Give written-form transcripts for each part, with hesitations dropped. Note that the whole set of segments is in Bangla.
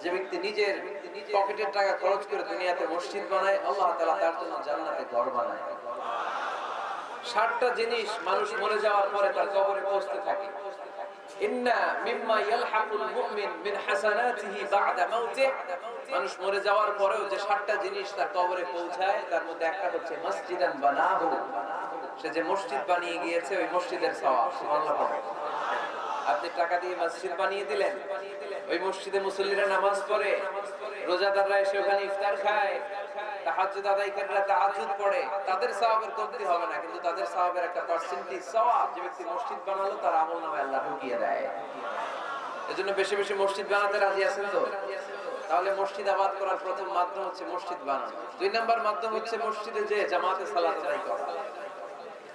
যে ব্যক্তি নিজের পকেটের টাকা খরচ করে দুনিয়াতে মসজিদ বানায়, আল্লাহ তাআলা তার জন্য জান্নাতে ঘর বানায়। 60টা জিনিস মানুষ মরে যাওয়ার পরে তার কবরে পৌঁছতে থাকে। ইন্না মিম্মা ইয়ালহাকুল মুমিন মিন হাসানাতিহি বা'দা মাউতিহি, মানুষ মরে যাওয়ার পরেও যে 60টা জিনিস তার কবরে পৌঁছায়, তার মধ্যে একটা হচ্ছে মসজিদান বানাহু, সে যে মসজিদ বানিয়ে গিয়েছে ওই মসজিদের সওয়াব। সুবহানাল্লাহ। আপনি টাকা দিয়ে মসজিদ বানিয়ে দিলেন, ওই মসজিদে মুসল্লিরা নামাজ পড়ে, রোজাদাররা এসে ওখানে ইফতার খায়, তাহাজ্জুদ আদায়কারীরা তাহাজ্জুদ পড়ে, তাদের সওয়াবের কমতি হবে না, কিন্তু তাদের সওয়াবের একটা পার্সেন্টেজ সওয়াব যে ব্যক্তি মসজিদ বানালো তার আমলনামায় আল্লাহ ঢুকিয়ে দেয়। এজন্য বেশি বেশি মসজিদ বানাতে রাজি আছেন তো? তাহলে মসজিদ আবাদ করার প্রথম মাধ্যম হচ্ছে মসজিদ বানানো। 2 নাম্বার মাধ্যম হচ্ছে মসজিদে যে জামাতে সালাত আদায় করা।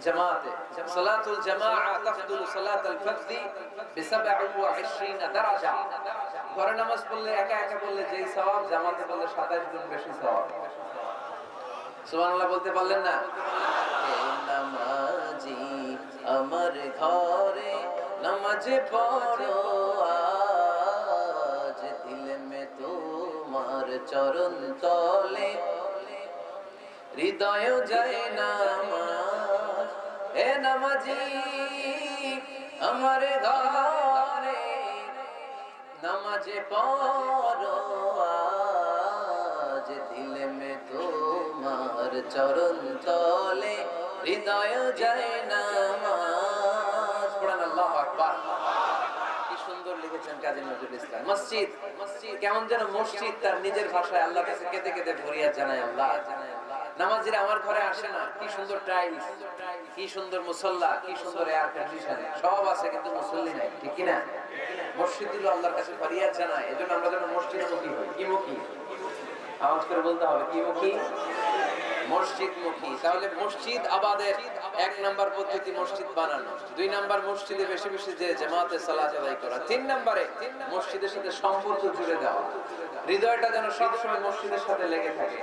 জামাতে সালাতুল জামাআ তাফদুলু সালাতাল ফাজরি ব27 দারাজা। ঘরে নামাজ পড়লে একা একা পড়লে যেই সওয়াব, জামাতে পড়লে 27 গুণ বেশি সওয়াব। সুবহানাল্লাহ বলতে পারলেন না? এই নামাজি আমার ঘরে নামাজ পড়ো আজ, দিল মে তোমার চরণ তলে হৃদয় যায় নামাজ। হে নামাজি আমার ঘরে নামাজ পড়ো আজ, দিল মে তোমার চরণ তলে হৃদয় যায় নামাজ। পড়েন আল্লাহু আকবার। কি সুন্দর লিখেছেন কাজী নজরুল ইসলাম। মসজিদ, মসজিদ কেমন যেন মসজিদ তার নিজের ভাষায় আল্লাহর কাছে কেঁদে কেঁদে ফরিয়াদ জানায়, আল্লাহ নামাজিরা আমার ঘরে আসে না, কি সুন্দর টাইলস, কি সুন্দর মুসল্লা, কি সুন্দর এয়ার কন্ডিশন, সব আছে কিন্তু মুসল্লি নাই, ঠিক কি না? মসজিদ দিল আল্লাহর কাছে ফরিয়াদ জানায়। এজন্য আমরা যেন মসজিদমুখী হই। কি মুখী? আওয়াজ করে বলতে হবে, কি মুখী? মসজিদ মুখী। তাহলে মসজিদ আবাদের 1 নাম্বার পদ্ধতি মসজিদ বানানো। 2 নাম্বার মসজিদে বেশি বেশি যে জামাতে সালাত আদায় করা। 3 নাম্বারে মসজিদের সাথে সম্পর্ক জুড়ে দেওয়া, হৃদয়টা যেন সবসময় মসজিদের সাথে লেগে থাকে।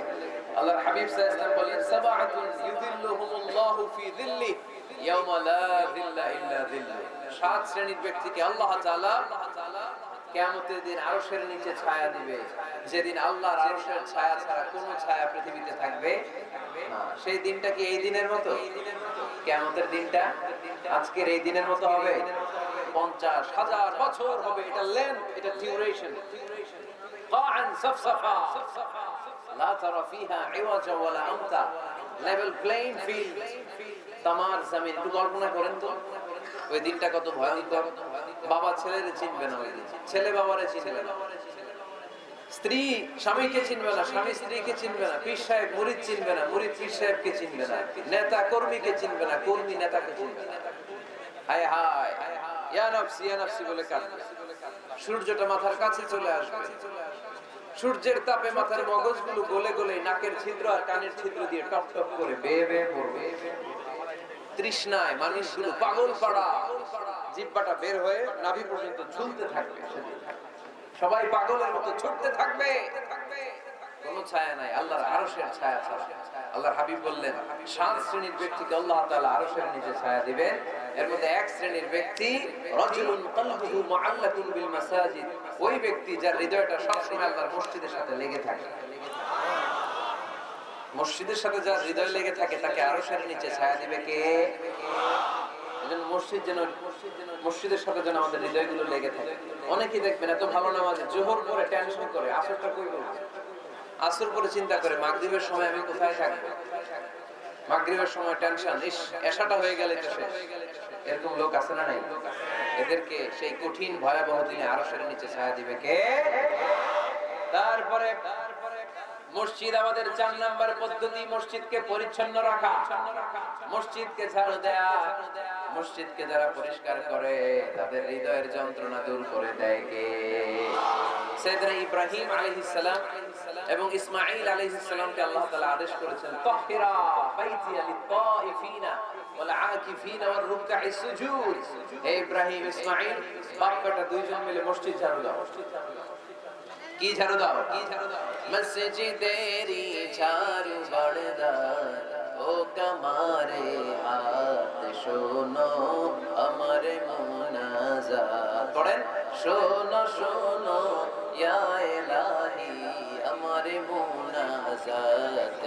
আল্লাহর হাবিব সাল্লাল্লাহু আলাইহি ওয়াসাল্লাম বলেন, সাবআতুন ইউযিল্লুহুমুল্লাহু ফি যিল্লি ইয়াওমা লা যিল্লা ইল্লা যিল্লু। 7 শ্রেণীর ব্যক্তিকে আল্লাহ তাআলা কিয়ামতের দিন আরশের নিচে ছায়া দিবে, যেদিন আল্লাহর আরশের ছায়া ছাড়া কোনো ছায়া পৃথিবীতে থাকবে না। সেই দিনটা কি এই দিনের মতো? কিয়ামতের দিনটা আজকের এই দিনের মতো হবে? 50,000 বছর হবে। এটা লেন্থ, এটা ডিউরেশন। قاعا صفصفا لا ترى فيها عوجا ولا امتا, level playing field, তামার জমিন। একটু কল্পনা করেন তো ওই দিনটা কত ভয়ঙ্কর। বাবা ছেলেরে চিনবে না ওই দিন, ছেলে বাবারে চিনবে না, স্ত্রী স্বামীকে চিনবে না, স্বামী স্ত্রীকে চিনবে না, পীর সাহেব মুরিদ চিনবে না, মুরিদ পীর সাহেবকে চিনবে না, নেতা কর্মীকে চিনবে না, কর্মী নেতাকে চিনবে না। হায় হায়, ইয়া নফসি ইয়া নফসি বলে কাঁদবে। সূর্যটা মাথার কাছে চলে আসবে, সূর্যের তাপে মাথার মগজগুলো গলে গলে নাকের ছিদ্র আর কানের ছিদ্র দিয়ে টপ টপ করে বেয়ে বেয়ে পড়বে। তৃষ্ণায় মানুষগুলো পাগল পাড়া, জিহ্বাটা বের হয়ে নাভি পর্যন্ত ঝুলতে থাকবে, সবাই পাগলের মতো ছুটতে থাকবে, কোনো ছায়া নাই আল্লাহর আরশের ছায়া ছাড়া। আল্লাহর হাবিব বললেন 7 শ্রেণীর ব্যক্তিকে আল্লাহ তাআলা আরশের নিচে ছায়া দিবেন। এর মধ্যে 1 শ্রেণীর ব্যক্তি রাজুলুন কলবুহু মুআল্লাকুন বিল মাসাজিদ, ওই ব্যক্তি যার হৃদয়টা সবসময় আল্লাহর মসজিদের সাথে লেগে থাকে। মসজিদের সাথে যার হৃদয় লেগে থাকে তাকে আরশের নিচে ছায়া দিবে কে? এজন্য মসজিদের সাথে যেন আমাদের হৃদয়গুলো লেগে থাকে। অনেকেই দেখবেন এত ভালো নামাজ, জোহর পরে টেনশন করে, আসরটা কই করব, আসর পরে চিন্তা করে মাগরিবের সময় আমি কোথায় থাকবো, মাগরিবের সময় টেনশন, ইস এশাটা হয়ে গেলে তো শেষ। এরকম লোক আছে না নাই? এদেরকে সেই কঠিন ভয়াবহ দিনে আরশের নিচে ছায়া দিবে কে? তারপরে মসজিদ আমাদের 4 নাম্বার পদ্ধতি মসজিদকে পরিচ্ছন্ন রাখা, মসজিদকে ঝাড়ু দেয়া। মসজিদকে যারা পরিষ্কার করে তাদের হৃদয়ের যন্ত্রণা দূর করে দেয় কে? সাইয়েদনা ইব্রাহিম আলাইহিস সালাম এবং ইসমাঈল আলাইহিস সালামকে আল্লাহ তাআলা আদেশ করেছেন, তাহিরা বাইতিয়া লিত-তাইফিনা ওয়াল আকিফিনা ওয়ার রুকআইস সুজুদ। হে ইব্রাহিম ইসমাঈল, বাপ বেটা দুইজন মিলে মসজিদ ঝাড়ু দাও। কি ঝাড়ু দাও? মসজিদেরি ঝাড়ু বড়দার ও কমারে হাত শোনো আমার মুনাজাত। পড়েন, শোনো শোনো ইয়া মুনাজাত